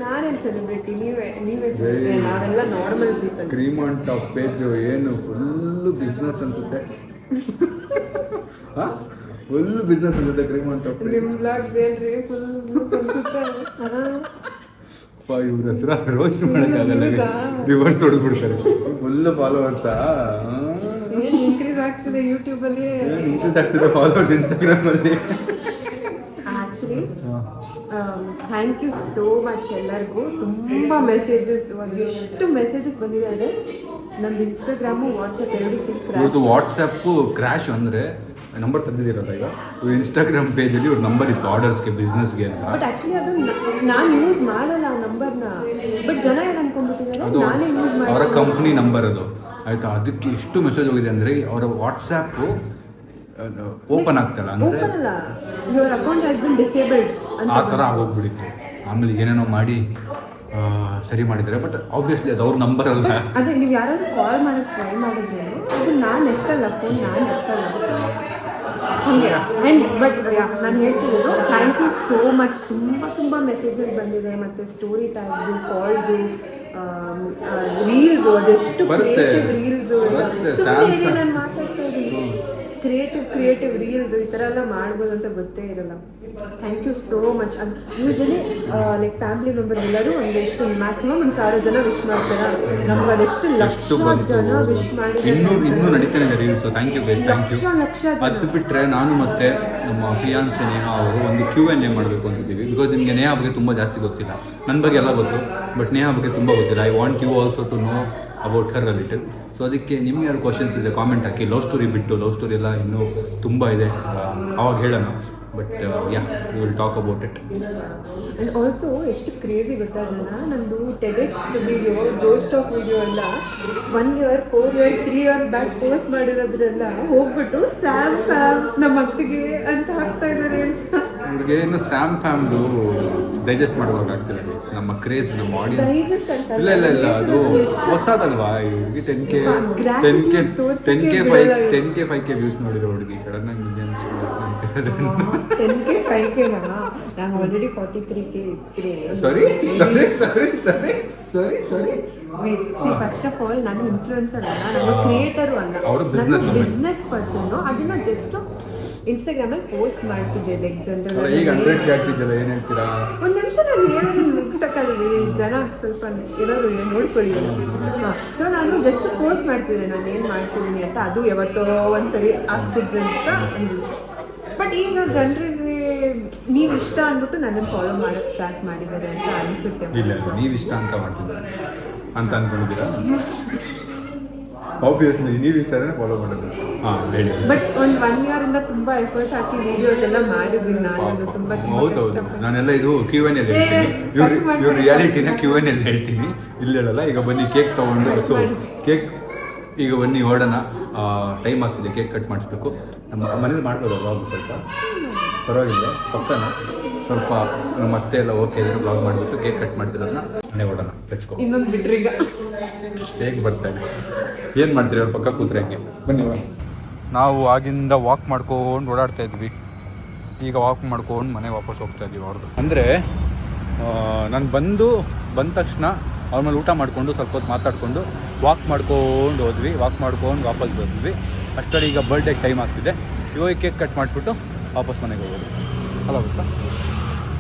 ನಾನೇನು ಸೆಲೆಬ್ರಿಟಿ? ನೀವೇ ಸೆಲೆಬ್ರಿಟಿ, ನಾವೆಲ್ಲ normal people. Cream on top page ಏನು ಫುಲ್ಲು ಬಿಸ್ನೆಸ್ ಅನ್ಸುತ್ತೆ. ಹಾಂ, ಫುಲ್ ಬಿಸ್ನೆಸ್ ಅನ್ಸುತ್ತೆ ಕ್ರೀಮ್ ಆನ್ ಟಾಪ್. ನಿಮ್ಮ ಬ್ಲಾಗ್ಸ್ ಹೇಳ್ರಿ, ಫುಲ್ ಅನ್ಸುತ್ತೆ. ಇವ್ರ ಹತ್ರ ರೋಸ್ಟ್ ಮಾಡೋಕ್ಕಾಗಲ್ಲ, ರಿವರ್ಸ್ ಹೊಡೆದ್ಬಿಡ್ತಾರೆ. ಫುಲ್ ಫಾಲೋವರ್ಸಾ? ಏನು ಇನ್ಕ್ರೀಸ್ ಆಗ್ತಿದೆ ಯೂಟ್ಯೂಬಲ್ಲಿ, ಇನ್ಕ್ರೀಸ್ ಆಗ್ತಿದೆ ಫಾಲೋವರ್ಸ್ ಇನ್ಸ್ಟಾಗ್ರಾಮಲ್ಲಿ. Actually thank you so much ಎಲ್ಲರಿಗೂ. ತುಂಬ ಮೆಸೇಜಸ್, ಎಷ್ಟು ಮೆಸೇಜಸ್ ಬಂದಿದೆ ಅಂದರೆ ನಮ್ದು ಇನ್ಸ್ಟಾಗ್ರಾಮು, ವಾಟ್ಸಪ್ ಎರಡು ಫುಲ್ ಕ್ರ್ಯಾಶ್. ವಾಟ್ಸಪ್ಪು ಕ್ರ್ಯಾಶ್ ಅಂದರೆ ನಂಬರ್ ತೆಗೆದಿರೋಲ್ಲ. ಈಗ ಇನ್ಸ್ಟಾಗ್ರಾಮ್ ಪೇಜಲ್ಲಿ ಇವ್ರ ನಂಬರ್ ಇತ್ತು ಆರ್ಡರ್ಸ್ಗೆ, ಬಿಸ್ನೆಸ್ಗೆ ಅಂತ. ಬಟ್ ಆ್ಯಕ್ಚುಲಿ ಅದನ್ನು ನಾನು ಯೂಸ್ ಮಾಡಲ್ಲ ಆ ನಂಬರ್ನ. ಬಟ್ ಜನ ಏನು ಅನ್ಕೊಂಡ್ಬಿಟ್ಟಿದ್ದಾರೆ, ನಾನೇ ಯೂಸ್ ಮಾಡಿ. ಅವರ ಕಂಪ್ನಿ ನಂಬರ್ ಅದು, ಆಯಿತಾ? ಅದಕ್ಕೆ ಎಷ್ಟು ಮೆಸೇಜ್ ಹೋಗಿದೆ ಅಂದರೆ ಅವರ ವಾಟ್ಸಪ್ಪು ಓಪನ್ ಆಗ್ತಲ್ಲ ಅಂದರೆ ಓಪನ್ ಅಲ್ಲ, your account has been disabled ಅಂತ ಆ ಥರ ಆಗೋಗ್ಬಿಟ್ಟಿತ್ತು. ಆಮೇಲೆ ಏನೇನೋ ಮಾಡಿ ಸರಿ ಮಾಡಿದ್ದಾರೆ. ಬಟ್ ಆಬ್ವಿಯಸ್ಲಿ ಅದು ಅವ್ರ ನಂಬರ್ ಅಲ್ಲ. ಅದೇ ನೀವು ಯಾರಾದ್ರೂ ಕಾಲ್ ಮಾಡೋಕ್ಕೆ ಟ್ರೈ ಮಾಡಿದ್ರು ಅದು ನಾನು ಎತ್ತಲ್ಲ, ಫೋನ್ ನಾನು ಎತ್ತಲ್ಲ ಹಾಗೆ. ಆ್ಯಂಡ್ ಬಟ್ ನಾನು ಹೇಳ್ತಿರೋದು ಥ್ಯಾಂಕ್ ಯು ಸೋ ಮಚ್. ತುಂಬ ಮೆಸೇಜಸ್ ಬಂದಿದೆ, ಮತ್ತು ಸ್ಟೋರಿ ಟ್ಯಾಗ್ಸು, ಕಾಲ್ಸು, ರೀಲ್ಸು, ಅದೆಷ್ಟು ಬರುತ್ತೆ. Creative reels. Samsung. ನಾನು ಮಾತಾಡ್ತಾ ಇದ್ದೀನಿ, ಕ್ರಿಯೇಟಿವ್ ರೀಲ್ಸ್ ಈ ಥರ ಎಲ್ಲ ಮಾಡ್ಬೋದು ಅಂತ ಗೊತ್ತೇ ಇರಲ್ಲ. Thank you so much. ಅದು ಯೂಶಲಿ ಲೈಕ್ ಫ್ಯಾಮಿಲಿ ಮೆಂಬರ್ ಎಲ್ಲರೂ ಒಂದೆಷ್ಟು ಮ್ಯಾಕ್ಸಿಮಮ್ 1,000 ಜನ ವಿಶ್ ಮಾಡ್ತಾರೆ. ನಮ್ಗೆ ಅದೆಷ್ಟು ಲಕ್ಷ ಜನ ವಿಶ್ ಇನ್ನೂ ನಡೀತಾನೆ ಇದೆ reels. Thank you guys, thank you. Lakh ಜನ. ಅದು ಬಿಟ್ಟರೆ ನಾನು ಮತ್ತೆ ನಮ್ಮ ಫಿಯಾನ್ಸೆ ನೇಹಾ ಅವರು ಒಂದು Q&A ಮಾಡಬೇಕು ಅಂತಿದ್ದೀವಿ. ಬಿಕಾಸ್ ನಿಮಗೆ ನೇಹಾ ಬಗ್ಗೆ ತುಂಬ ಜಾಸ್ತಿ ಗೊತ್ತಿಲ್ಲ. ನನ್ನ ಬಗ್ಗೆ ಎಲ್ಲ ಗೊತ್ತು, ಬಟ್ ನೇಹಾ ಬಗ್ಗೆ ತುಂಬ ಗೊತ್ತಿಲ್ಲ. I want you also to know about her a little. So ಅದಕ್ಕೆ ನಿಮ್ಗೆ ಯಾರು ಕ್ವಶನ್ಸ್ ಇದೆ ಕಾಮೆಂಟ್ ಹಾಕಿ. ಲವ್ ಸ್ಟೋರಿ ಬಿಟ್ಟು, ಲವ್ ಸ್ಟೋರಿ ಎಲ್ಲ ಇನ್ನೂ ತುಂಬ ಇದೆ, ಅವಾಗ ಹೇಳೋಣ. But yeah we will talk about it. And also ಎಷ್ಟು ಕ್ರೇಜಿ ಗೊತ್ತಾ ಜನ, ನಂದು TEDx video, Josh talk video ಎಲ್ಲ 1 year, 4 years, 3 years back post ಮಾಡಿರೋದ್ರೆಲ್ಲ ಹೋಗ್ಬಿಟ್ಟು ಸ್ಯಾಮ್ ನಮ್ಮ ಅತ್ತಿಗೆ ಅಂತ ಹಾಕ್ತಾ ಇದ್ದಾರೆ. ಅವ್ರಿಗೆ ಇನ್ನು ಸ್ಯಾಮ್ ಫ್ಯಾಮ್ದು ಡೈಜೆಸ್ಟ್ ಮಾಡೋಕ್ಕಾಗ್ತಿಲ್ಲ ಗೈಸ್. ನಮ್ಮ ಕ್ರೇಜ್, ನಮ್ಮ ಆಡಿಯನ್ಸ್ Digest ಅಂತ ಇಲ್ಲ ಇಲ್ಲ ಇಲ್ಲ, ಅದು ಹೊಸದಲ್ವಾ. ಇವ್ರಿಗೆ 10K 5K ವ್ಯೂಸ್ ನೋಡಿರೋ ಹುಡುಗಿ ಸಡನ್ ಆಗಿ ಮಿಲಿಯನ್ಸ್ ಮಾಡ್ತಿರೋದು. 10K 5K ನಾನು ಆಲ್ರೆಡಿ 43K ಇದ್ದೀನಿ. ಸಾರಿ ಸಾರಿ ಸಾರಿ ಸಾರಿ ಸಾರಿ ಸಾರಿ ಫಸ್ಟ್ ಆಫ್ ಆಲ್ ನಾನು ಇನ್ಫ್ಲೂಯೆನ್ಸರ್ ಅಲ್ಲ, ನಾನು ಕ್ರಿಯೇಟರು ಅಲ್ಲ, ಅವರು business woman. ಬಿಸ್ನೆಸ್ ಪರ್ಸನ್ನು. ಅದನ್ನ ಜಸ್ಟ್ ಇನ್ಸ್ಟಾಗ್ರಾಮಲ್ಲಿ ಪೋಸ್ಟ್ ಮಾಡ್ತಿದ್ದೆ. ಲೈಕ್ ಜನರಲ್ ಈಗ 100K ಆಗ್ತಿದ್ದಲ್ಲ, ಏನು ಹೇಳ್ತೀರಾ? ಒಂದು ನಿಮಿಷ ನಾನು ಹೇಳೋದನ್ನ ಮುಗಿಸಕ್ಕಾಗಲಿ, ಜನ ಸ್ವಲ್ಪ ಏನಾದ್ರು ನೋಡ್ಕೊಳ್ಳಿ. ಹಾಂ, ಸೊ ನಾನು ಜಸ್ಟ್ ಪೋಸ್ಟ್ ಮಾಡ್ತಿದ್ದೆ ನಾನು ಏನು ಮಾಡ್ತಿದ್ದೀನಿ ಅಂತ. ಅದು ಯಾವತ್ತೋ ಒಂದ್ಸರಿ ಆಗ್ತಿದ್ದೆ ಅಂತ ಅಂದಿದ್ದೆ. ಬಟ್ ಈಗ ಜನರಿಗೆ ನೀವು ಇಷ್ಟ ಅಂದ್ಬಿಟ್ಟು ನನ್ನನ್ನು ಫಾಲೋ ಮಾಡೋಕ್ಕೆ ಸ್ಟಾರ್ಟ್ ಮಾಡಿದ್ದಾರೆ ಅಂತ ಅನಿಸುತ್ತೆ. ಇಲ್ಲ ಇಲ್ಲ, ನೀವು ಇಷ್ಟ ಅಂತ ಮಾಡ್ತಿದ್ದೀರಾ ಅಂತ ಅಂದ್ಕೊಂಡಿದ್ದೀರಾ? ಆಬ್ವಿಯಸ್ಲಿ ನೀವು ಇಷ್ಟ ಫಾಲೋ ಮಾಡೋದು. ಹಾಂ ಹೇಳಿ. ಬಟ್ ಒಂದು 1 year ಇಂದ ತುಂಬಾ ಎಫರ್ಟ್ ಹಾಕಿ ವಿಡಿಯೋಸ್ ಎಲ್ಲ ಮಾಡಿದ್ದೀನಿ ನಾನು. ತುಂಬಾ ಹೌದೌದು, ನಾನೆಲ್ಲ ಇದು Q&A ಹೇಳ್ತೀನಿ. ಇವ್ರ ರಿಯಾಲಿಟಿನ Q&A ಹೇಳ್ತೀನಿ, ಇಲ್ಲಿ ಹೇಳಲ್ಲ. ಈಗ ಬನ್ನಿ ಕೇಕ್ ತೊಗೊಂಡು, ಅಥವಾ ಕೇಕ್ ಈಗ ಬನ್ನಿ ಹೊರಡೋಣ. ಟೈಮ್ ಆಗ್ತಿದೆ, ಕೇಕ್ ಕಟ್ ಮಾಡಿಸ್ಬೇಕು. ನಮ್ಮ ಮನೇಲಿ ಮಾಡ್ಬೋದು ವ್ಲಾಗ್, ಸ್ವಲ್ಪ ಪರವಾಗಿಲ್ಲ ಪಕ್ಕನ ಸ್ವಲ್ಪ ನಮ್ಮ ಅತ್ತೆ ಎಲ್ಲ ಓಕೆ ಇದ್ರೆ ವ್ಲಾಗ್ ಮಾಡಿಬಿಟ್ಟು ಕೇಕ್ ಕಟ್ ಮಾಡ್ತಿರೋದನ್ನ ಮನೆ ಹೊರಡೋಣ. ಬೆಚ್ಕೊ ಇನ್ನೊಂದು ಬಿಟ್ರೀಗ ಹೇಗೆ ಬರ್ತಾನೆ, ಏನು ಮಾಡ್ತೀರಿ ಅವ್ರ ಪಕ್ಕ ಕೂತ್ರೆ ಹಂಗೆ. ಬನ್ನಿ. ನಾವು ಆಗಿಂದ ವಾಕ್ ಮಾಡ್ಕೊಂಡು ಓಡಾಡ್ತಾ ಇದ್ವಿ. ಈಗ ವಾಕ್ ಮಾಡ್ಕೊಂಡು ಮನೆಗೆ ವಾಪಸ್ ಹೋಗ್ತಾ ಇದ್ದೀವಿ ಅವ್ರದ್ದು. ಅಂದರೆ ನಾನು ಬಂದ ತಕ್ಷಣ ಅವ್ರ ಮೇಲೆ ಊಟ ಮಾಡಿಕೊಂಡು ಸ್ವಲ್ಪ ಹೊತ್ತು ಮಾತಾಡಿಕೊಂಡು ವಾಕ್ ಮಾಡ್ಕೊಂಡು ಹೋದ್ವಿ. ವಾಕ್ ಮಾಡ್ಕೊಂಡು ವಾಪಸ್ ಬಂದ್ವಿ. ಅಷ್ಟರಲ್ಲಿ ಈಗ ಬರ್ಡೇಗೆ ಟೈಮ್ ಆಗ್ತಿದೆ. ಇವಾಗ ಕೇಕ್ ಕಟ್ ಮಾಡಿಬಿಟ್ಟು ವಾಪಸ್ ಮನೆಗೆ ಹೋಗೋದು. ಅಲ್ಲ ಗೊತ್ತಾ?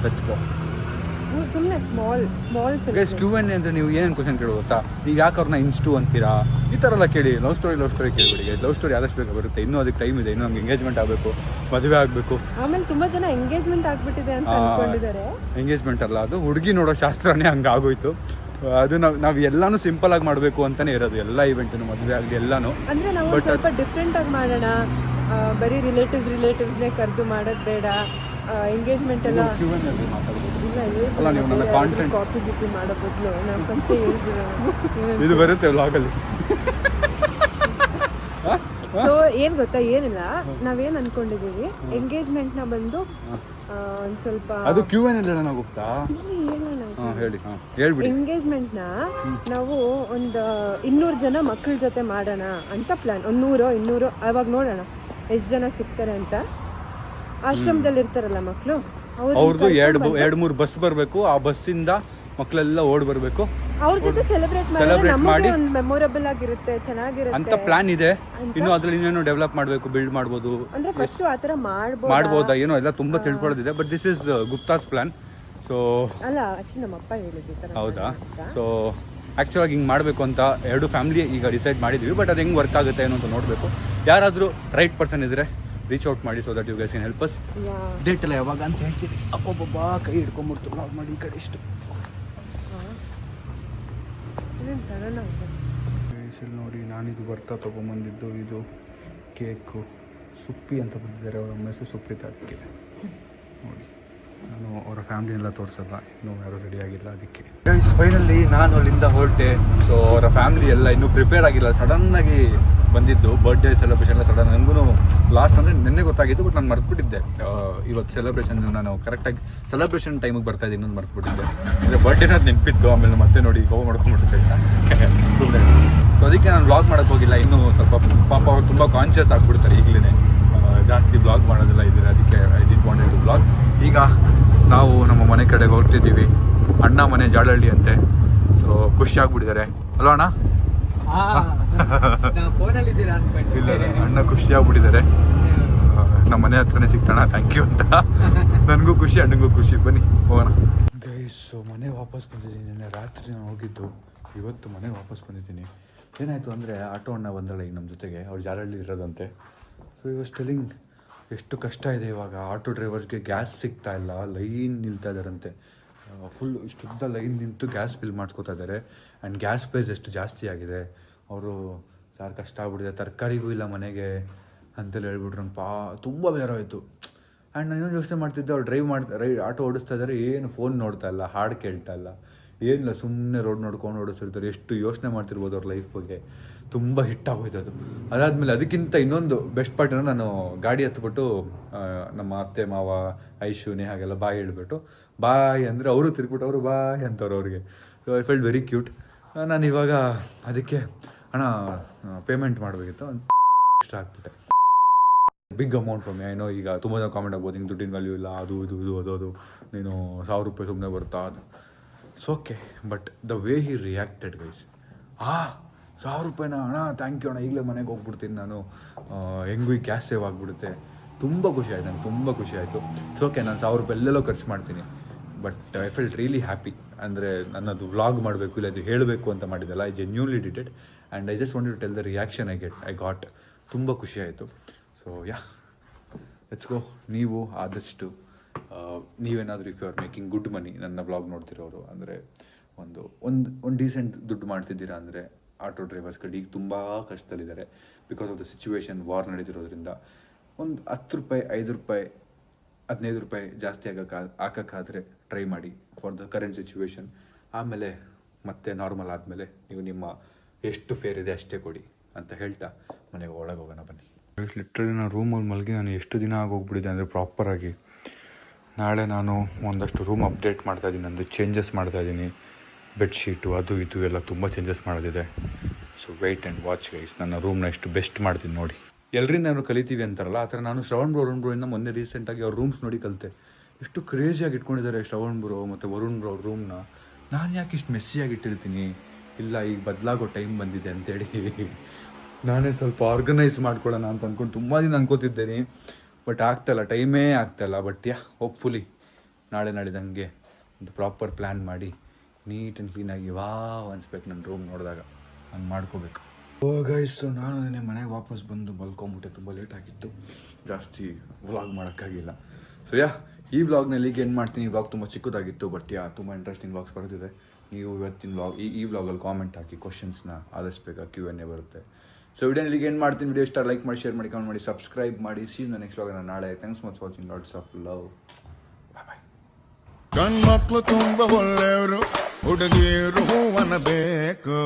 Let's go. ಸುಮ್ಮನೆ ಸ್ಮಾಲ್ ಗೈಸ್, Q&A ಅಂದರೆ ನೀವು ಏನೇನು ಕ್ವಶನ್ ಕೇಳೋ ಗೊತ್ತಾ? ಈಗ ಯಾಕೆ ಅವ್ರನ್ನ ಇನ್ಸ್ಟು ಅಂತೀರಾ, ಈ ಥರ ಎಲ್ಲ ಕೇಳಿ. ಲವ್ ಸ್ಟೋರಿ ಕೇಳಿಬಿಡಿ. ಲವ್ ಸ್ಟೋರಿ ಆದಷ್ಟು ಬೇಗ ಬರುತ್ತೆ. ಇನ್ನೂ ಅದಕ್ಕೆ ಟೈಮ್ ಇದೆ. ಇನ್ನೂ ನಮ್ಗೆ ಎಂಗೇಜ್ಮೆಂಟ್ ಆಗಬೇಕು, ಮದುವೆ ಆಗಬೇಕು. ಆಮೇಲೆ ತುಂಬಾ ಜನ ಎಂಗೇಜ್ಮೆಂಟ್ ಆಗ್ಬಿಟ್ಟಿದೆ ಅಂತ ಅನ್ಕೊಂಡಿದ್ದಾರೆ. ಎಂಗೇಜ್ಮೆಂಟ್ ಅಲ್ಲ, ಅದು ಹುಡುಗಿ ನೋಡೋ ಶಾಸ್ತ್ರನೇ ಹಂಗೆ ಆಗೋಯ್ತು. ಅದು ನಾವು ಎಲ್ಲಾನು ಸಿಂಪಲ್ ಆಗಿ ಮಾಡಬೇಕು ಅಂತಾನೆ ಇರೋದು. ಎಲ್ಲ ಇವೆಂಟು, ಮದುವೆ ಆಗಲಿ ಎಲ್ಲಾನು. ಅಂದ್ರೆ ನಾವು ಸ್ವಲ್ಪ ಡಿಫ್ರೆಂಟ್ ಆಗಿ ಮಾಡೋಣ. ಬರೀ ರಿಲೇಟಿವ್ಸ್ನೇ ಕರೆದು ಮಾಡೋದು ಬೇಡ. ಎಂಗೇಜ್ಮೆಂಟ್ ಎಲ್ಲ ಅಲ್ಲ, ನೀವು ನನ್ನ ಕಾಂಟೆಂಟ್ ಕಾಪಿ ಗಿಪಿ ಮಾಡೋ ಬದಲು ನಾವು ಫಸ್ಟೇ ಹೇಳ್ತೀವಿ. ಇದು ಬರುತ್ತೆ ವ್ಲಾಗಲ್ಲಿ. ಸೊ ಏನು ಗೊತ್ತಾ, ಏನಿಲ್ಲ, ನಾವೇನು ಅನ್ಕೊಂಡಿದ್ದೀವಿ, ಎಂಗೇಜ್ಮೆಂಟ್ನ ಬಂದು ಒಂದು ಸ್ವಲ್ಪ ಅದು Q&A ಹೇಳೋಣ ಗೊತ್ತಾ? ಹೇಳಿ, ಹೇಳ್ಬಿಡಿ. ಎಂಗೇಜ್ಮೆಂಟ್ನ ನಾವು ಒಂದು 200 ಜನ ಮಕ್ಕಳ ಜೊತೆ ಮಾಡೋಣ ಅಂತ ಪ್ಲಾನ್. 100 ಅವಾಗ ನೋಡೋಣ ಎಷ್ಟು ಜನ ಸಿಗ್ತಾರೆ ಅಂತ. ಆಶ್ರಮದಲ್ಲಿ ಇರ್ತಾರಲ್ಲ ಮಕ್ಕಳು, ಅವ್ರದ್ದು 2-3 ಬಸ್ ಬರಬೇಕು. ಆ ಬಸ್ಸಿಂದ ಮಕ್ಕಳೆಲ್ಲ ಓಡ್ ಬರಬೇಕು. ಅವ್ರ ಜೊತೆ ಸೆಲೆಬ್ರೇಟ್ ಮಾಡಿ ಒಂದು ಮೆಮೊರಬಲ್ ಆಗಿರುತ್ತೆ, ಚೆನ್ನಾಗಿರುತ್ತೆ ಅಂತ ಪ್ಲಾನ್ ಇದೆ. ಇನ್ನು ಅದ್ರಲ್ಲಿ ಇನ್ನೇನು ಡೆವಲಪ್ ಮಾಡಬೇಕು, ಬಿಲ್ಡ್ ಮಾಡ್ಬೋದು. ಅಂದ್ರೆ ಫಸ್ಟ್ ಆ ಥರ ಮಾಡ್ಬೋದಾ ಏನೋ ಎಲ್ಲ ತುಂಬಾ ತಿಳ್ಕೊಳ್ಳೋದಿದೆ. But this is Gupta's plan. So ಅಲ್ಲ, ಆಕ್ಚುಲಿ ನಮ್ಮ ಅಪ್ಪ ಹೇಳಿದ್ರು. ಹೌದಾ? ಸೊ ಆ್ಯಕ್ಚುಲ್ ಆಗಿ ಹಿಂಗೆ ಮಾಡಬೇಕು ಅಂತ 2 ಫ್ಯಾಮಿಲಿ ಈಗ ಡಿಸೈಡ್ ಮಾಡಿದ್ವಿ. ಬಟ್ ಅದು ಹೆಂಗೆ ವರ್ಕ್ ಆಗುತ್ತೆ ಏನೋ ಅಂತ ನೋಡಬೇಕು. ಯಾರಾದರೂ ರೈಟ್ ಪರ್ಸನ್ ಇದ್ದರೆ ರೀಚ್ ಔಟ್ ಮಾಡಿ, so that you guys can help us. Date ಎಲ್ಲ ಯಾವಾಗ ಅಂತ ಹೇಳ್ತೀವಿ. ಅಪ್ಪೊಬ್ಬ ಕೈ ಹಿಡ್ಕೊಂಬಿಡ್ತು ವ್ಲಾಗ್ ಮಾಡಿ. ಈ ಕಡೆ ಇಷ್ಟು ನೋಡಿ, ನಾನಿದು ಬರ್ತಾ ತೊಗೊಂಬಂದಿದ್ದು. ಇದು ಕೇಕು ಸುಪ್ಪಿ ಅಂತ ಬಂದಿದ್ದಾರೆ. ಅವರ ಹೆಸರು ಸುಪ್ರೀತಾ. ಅದಕ್ಕೆ ನೋಡಿ, ನಾನು ಇನ್ನು ಅವರ ಫ್ಯಾಮಿಲಿ ಎಲ್ಲ ತೋರಿಸಲ್ಲ, ಇನ್ನೂ ಯಾರೂ ರೆಡಿ ಆಗಿಲ್ಲ. ಅದಕ್ಕೆ ಗೈಸ್ ಫೈನಲಿ ನಾನು ಅಲ್ಲಿಂದ ಹೊರಟೆ. ಸೊ ಅವರ ಫ್ಯಾಮಿಲಿ ಎಲ್ಲ ಇನ್ನೂ ಪ್ರಿಪೇರ್ ಆಗಿಲ್ಲ, ಸಡನ್ನಾಗಿ ಬಂದಿದ್ದು ಬರ್ಡೇ ಸೆಲೆಬ್ರೇಷನ್ ಎಲ್ಲ ಸಡನ್. ನನಗೂ ಲಾಸ್ಟ್ ಅಂದರೆ ನಿನ್ನೆ ಗೊತ್ತಾಗಿತ್ತು, ಬಟ್ ನಾನು ಮರ್ತ್ಬಿಟ್ಟಿದ್ದೆ ಇವತ್ತು ಸೆಲೆಬ್ರೇಷನ್. ನಾನು ಕರೆಕ್ಟಾಗಿ ಸೆಲೆಬ್ರೇಷನ್ ಟೈಮಿಗೆ ಬರ್ತಾ ಇದ್ದೀನಿ ಅನ್ನೋದು ಮರ್ತ್ಬಿಟ್ಟಿದ್ದೆ. ಅಂದರೆ ಬರ್ಡೇನ ನೆನಪಿತ್ತು, ಆಮೇಲೆ ಮತ್ತೆ ನೋಡಿ ಗೋವಾ ಮಾಡ್ಕೊಂಡ್ಬಿಟ್ಟಿದ್ದೆ ಸುಮ್ಮನೆ. ಸೊ ಅದಕ್ಕೆ ನಾನು ವ್ಲಾಗ್ ಮಾಡೋಕ್ಕೆ ಹೋಗಿಲ್ಲ. ಇನ್ನೂ ಸ್ವಲ್ಪ ಪಾಪ ಅವ್ರು ತುಂಬ ಕಾನ್ಷಿಯಸ್ ಆಗಿಬಿಡ್ತಾರೆ ಈಗಲೇ, ಜಾಸ್ತಿ ವ್ಲಾಗ್ ಮಾಡೋದಿಲ್ಲ ಇದ್ದಾರೆ. ಅದಕ್ಕೆ I didn't want to vlog. ಈಗ ನಾವು ನಮ್ಮ ಮನೆ ಕಡೆಗೆ ಹೊರಟಿದ್ದೀವಿ. ಅಣ್ಣ ಮನೆ ಜಾಳಹಳ್ಳಿ ಅಂತೆ. ಸೊ ಖುಷಿ ಆಗ್ಬಿಟ್ಟಿದ್ದಾರೆ ಅಲ್ವಾ ಅಣ್ಣ? ಇಲ್ಲ ಅಣ್ಣ ಖುಷಿ ಆಗ್ಬಿಟ್ಟಿದ್ದಾರೆ. ನಮ್ಮ ಮನೆ ಹತ್ರನೇ ಸಿಗ್ತಾಣ, ಥ್ಯಾಂಕ್ ಯು ಅಂತ. ನನಗೂ ಖುಷಿ, ಅಣ್ಣಂಗೂ ಖುಷಿ. ಬನ್ನಿ ಹೋಗೋಣ. ಗೈಸ್ ಮನೆ ವಾಪಸ್ ಬಂದಿದ್ದೀನಿ. ನಿನ್ನೆ ರಾತ್ರಿ ನಾನು ಹೋಗಿದ್ದು, ಇವತ್ತು ಮನೆಗೆ ವಾಪಸ್ ಬಂದಿದ್ದೀನಿ. ಏನಾಯಿತು ಅಂದರೆ ಆಟೋ ಅಣ್ಣ ಬಂದಳ ಈಗ ನಮ್ಮ ಜೊತೆಗೆ, ಅವ್ರು ಜಾಲಹಳ್ಳಿ ಇರೋದಂತೆ. ಸೊ ಇವಾಗ ಟೆಲಿಂಗ್ ಎಷ್ಟು ಕಷ್ಟ ಇದೆ ಇವಾಗ. ಆಟೋ ಡ್ರೈವರ್ಸ್ಗೆ ಗ್ಯಾಸ್ ಸಿಗ್ತಾ ಇಲ್ಲ, ಲೈನ್ ನಿಲ್ತಾ ಇದ್ದಾರಂತೆ. ಫುಲ್ ಇಷ್ಟುದ್ದ ಲೈನ್ ನಿಂತು ಗ್ಯಾಸ್ ಫಿಲ್ ಮಾಡಿಸ್ಕೊತಾ ಇದ್ದಾರೆ. ಆ್ಯಂಡ್ ಗ್ಯಾಸ್ ಪ್ರೈಸ್ ಎಷ್ಟು ಜಾಸ್ತಿ ಆಗಿದೆ. ಅವರು ಯಾರು ಕಷ್ಟ ಆಗ್ಬಿಟ್ಟಿದೆ, ತರಕಾರಿಗೂ ಇಲ್ಲ ಮನೆಗೆ ಅಂತೇಳಿ ಹೇಳ್ಬಿಟ್ರು. ನಂಗೆ ತುಂಬ ಬೇರಾಯಿತು. ಆ್ಯಂಡ್ ನಾನು ಯೋಚನೆ ಮಾಡ್ತಿದ್ದೆ, ಅವ್ರು ಆಟೋ ಓಡಿಸ್ತಾ ಇದ್ದಾರೆ, ಏನು ಫೋನ್ ನೋಡ್ತಾ ಇಲ್ಲ, ಹಾಡು ಕೇಳ್ತಾ ಇಲ್ಲ, ಏನಿಲ್ಲ, ಸುಮ್ಮನೆ ರೋಡ್ ನೋಡ್ಕೊಂಡು ಓಡಿಸ್ತಿರ್ತಾರೆ. ಎಷ್ಟು ಯೋಚನೆ ಮಾಡ್ತಿರ್ಬೋದು ಅವ್ರ ಲೈಫ್ ಬಗ್ಗೆ. ತುಂಬ ಹಿಟ್ಟಾಗೋಯ್ತು ಅದು. ಅದಾದಮೇಲೆ ಅದಕ್ಕಿಂತ ಇನ್ನೊಂದು ಬೆಸ್ಟ್ ಪಾರ್ಟ್ ಏನೋ, ನಾನು ಗಾಡಿ ಹತ್ಬಿಟ್ಟು ನಮ್ಮ ಅತ್ತೆ ಮಾವ ಐಶು ಹಾಗೆಲ್ಲ ಬಾಯ್ ಹೇಳ್ಬಿಟ್ಟು, ಬಾಯ್ ಅಂದರೆ ಅವರು ತಿರ್ಬಿಟ್ಟು ಅವರು ಬಾಯ್ ಅಂತವ್ರು ಅವ್ರಿಗೆ. So I felt very cute. ನಾನು ಇವಾಗ ಅದಕ್ಕೆ ಅಣ್ಣ ಪೇಮೆಂಟ್ ಮಾಡಬೇಕಿತ್ತು, ಇಷ್ಟ ಆಗ್ಬಿಟ್ಟೆ. Big amount for me. ಏನೋ ಈಗ ತುಂಬ ಜನ ಕಾಮೆಂಟ್ ಆಗ್ಬೋದು, ಹಿಂಗೆ ದುಡ್ಡಿನ ವ್ಯಾಲ್ಯೂ ಇಲ್ಲ, ಅದು ನೀನು 1000 ರೂಪಾಯಿ ಸುಮ್ಮನೆ ಬರುತ್ತಾ ಅದು. It's okay, but the way he reacted guys, 1000 ರೂಪಾಯಿನ ಅಣ್ಣ ಥ್ಯಾಂಕ್ ಯು ಅಣ್ಣ, ಈಗಲೇ ಮನೆಗೆ ಹೋಗ್ಬಿಡ್ತೀನಿ ನಾನು, ಹೆಂಗೂ ಈ ಕ್ಯಾಶ್ ಸೇವ್ ಆಗಿಬಿಡುತ್ತೆ. ತುಂಬ ಖುಷಿ ಆಯ್ತು, ನನಗೆ ತುಂಬ ಖುಷಿ ಆಯಿತು. ಇಟ್ಸ್ ಓಕೆ, ನಾನು 1000 ರೂಪಾಯಿ ಎಲ್ಲೆಲ್ಲೋ ಖರ್ಚು ಮಾಡ್ತೀನಿ, but I felt really happy. ಅಂದರೆ ನನ್ನದು ವ್ಲಾಗ್ ಮಾಡಬೇಕು, ಇಲ್ಲ ಅದು ಹೇಳಬೇಕು ಅಂತ ಮಾಡಿದ್ದಲ್ಲ. I genuinely did it and I just want to tell the reaction I got. ತುಂಬ ಖುಷಿ ಆಯಿತು. So yeah, let's go. ನೀವು ಆದಷ್ಟು ನೀವೇನಾದರೂ if you are making good money, ನನ್ನ ವ್ಲಾಗ್ ನೋಡ್ತಿರೋರು ಅಂದರೆ ಒಂದು ಡೀಸೆಂಟ್ ದುಡ್ಡು ಮಾಡ್ತಿದ್ದೀರಾ ಅಂದರೆ, ಆಟೋ ಡ್ರೈವರ್ಸ್ಗಳು ಈಗ ತುಂಬ ಕಷ್ಟದಲ್ಲಿದ್ದಾರೆ because of the situation, war ನಡೀತಿರೋದ್ರಿಂದ. ಒಂದು 10 ರೂಪಾಯಿ 5 ರೂಪಾಯಿ 15 ರೂಪಾಯಿ ಜಾಸ್ತಿ ಹಾಕೋಕ್ಕಾದರೆ ಟ್ರೈ ಮಾಡಿ ಫಾರ್ ದ ಕರೆಂಟ್ ಸಿಚುವೇಶನ್. ಆಮೇಲೆ ಮತ್ತೆ ನಾರ್ಮಲ್ ಆದಮೇಲೆ ನೀವು ನಿಮ್ಮ ಎಷ್ಟು ಫೇರ್ ಇದೆ ಅಷ್ಟೇ ಕೊಡಿ ಅಂತ ಹೇಳ್ತಾ ಮನೆಗೆ ಒಳಗೆ ಹೋಗೋಣ ಬನ್ನಿ. ಲಿಟ್ರಲಿ ನಾನು ರೂಮಲ್ಲಿ ಮಲಗಿ ನಾನು ಎಷ್ಟು ದಿನ ಆಗೋಗ್ಬಿಟ್ಟಿದೆ ಅಂದರೆ ಪ್ರಾಪರಾಗಿ. ನಾಳೆ ನಾನು ಒಂದಷ್ಟು ರೂಮ್ ಅಪ್ಡೇಟ್ ಮಾಡ್ತಾಯಿದ್ದೀನಿ, ನಂದು ಚೇಂಜಸ್ ಮಾಡ್ತಾಯಿದ್ದೀನಿ. ಬೆಡ್ಶೀಟು ಅದು ಇದು ಎಲ್ಲ ತುಂಬ ಚೇಂಜಸ್ ಮಾಡೋದಿದೆ. So wait and watch guys, ನನ್ನ ರೂಮ್ನ ಎಷ್ಟು ಬೆಸ್ಟ್ ಮಾಡ್ತೀನಿ ನೋಡಿ. ಎಲ್ಲರಿಂದ ನಾನು ಕಲಿತೀವಿ ಅಂತಾರಲ್ಲ, ಆ ಥರ ನಾನು ಶ್ರವಣ್ ಬ್ರೋಯಿಂದ ಮೊನ್ನೆ ರೀಸೆಂಟಾಗಿ ಅವ್ರ ರೂಮ್ಸ್ ನೋಡಿ ಕಲಿತೆ. ಎಷ್ಟು ಕ್ರೇಜಿಯಾಗಿ ಇಟ್ಕೊಂಡಿದ್ದಾರೆ ಶ್ರವಣ್ ಬ್ರೋ ಮತ್ತು ವರುಣ್ ಬ್ರೋ ಅವ್ರ ರೂಮ್ನ. ನಾನು ಯಾಕೆ ಇಷ್ಟು ಮೆಸ್ಸಿಯಾಗಿ ಇಟ್ಟಿರ್ತೀನಿ, ಇಲ್ಲ ಈಗ ಬದಲಾಗೋ ಟೈಮ್ ಬಂದಿದೆ ಅಂತೇಳಿ ನಾನೇ ಸ್ವಲ್ಪ ಆರ್ಗನೈಸ್ ಮಾಡ್ಕೊಳ್ಳೋಣ ಅಂತ ಅಂದ್ಕೊಂಡು ತುಂಬ ದಿನ ಅನ್ಕೋತಿದ್ದೇನೆ. ಬಟ್ ಆಗ್ತಾಯಿಲ್ಲ, ಟೈಮೇ ಆಗ್ತಾಯಿಲ್ಲ. ಬಟ್ ಹೋಪ್ಫುಲಿ ನಾಳೆ ನಾಡಿದಂಗೆ ಒಂದು ಪ್ರಾಪರ್ ಪ್ಲ್ಯಾನ್ ಮಾಡಿ ನೀಟ್ ಆ್ಯಂಡ್ ಕ್ಲೀನಾಗಿ ಅನ್ಸ್ಬೇಕು ನನ್ನ ರೂಮ್ ನೋಡಿದಾಗ. ಹಂಗೆ ಮಾಡ್ಕೋಬೇಕು. ಗೈಸ್, ನಾನು ನಿನ್ನೆ ಮನೆಗೆ ವಾಪಸ್ ಬಂದು ಮಲ್ಕೊಂಬಿಟ್ಟೆ. ತುಂಬ ಲೇಟ್ ಆಗಿತ್ತು, ಜಾಸ್ತಿ ವ್ಲಾಗ್ ಮಾಡೋಕ್ಕಾಗಿಲ್ಲ. ಸೊ ಈ ವ್ಲಾಗ್ನಲ್ಲಿ ಈಗ ಏನು ಮಾಡ್ತೀನಿ, ಈ ವ್ಲಾಗ್ ತುಂಬ ಚಿಕ್ಕದಾಗಿತ್ತು, ಬಟ್ ತುಂಬ ಇಂಟ್ರೆಸ್ಟಿಂಗ್ ವ್ಲಾಗ್ಸ್ ಬರೋದಿದೆ. ನೀವು ಇವತ್ತಿನ ವ್ಲಾಗ್ ಈ ವ್ಲಾಗಲ್ಲಿ ಕಾಮೆಂಟ್ ಹಾಕಿ ಕ್ವಶನ್ಸ್ನ ಆದಷ್ಟು ಬೇಗ Q&A ಬರುತ್ತೆ. ಸೊ ವಿಡಿಯೋನಲ್ಲಿ ಏನು ಮಾಡ್ತೀನಿ, ವಿಡಿಯೋ ಇಷ್ಟ ಲೈಕ್ ಮಾಡಿ, ಶೇರ್ ಮಾಡಿ, ಕಮೆಂಟ್ ಮಾಡಿ, ಸಬ್ಸ್ಕ್ರೈಬ್ ಮಾಡಿ. ಸಿ ಯು ನೆಕ್ಸ್ಟ್ ವ್ಲಾಗ್ ನಾಳೆ. Thanks much watching. Lots of love. Bye. ಗಂಡ್ಮಕ್ಳು ತುಂಬ ಒಳ್ಳೆಯವರು, ಹುಡುಗಿಯರು ಹೂವನ್ನ ಬೇಕು.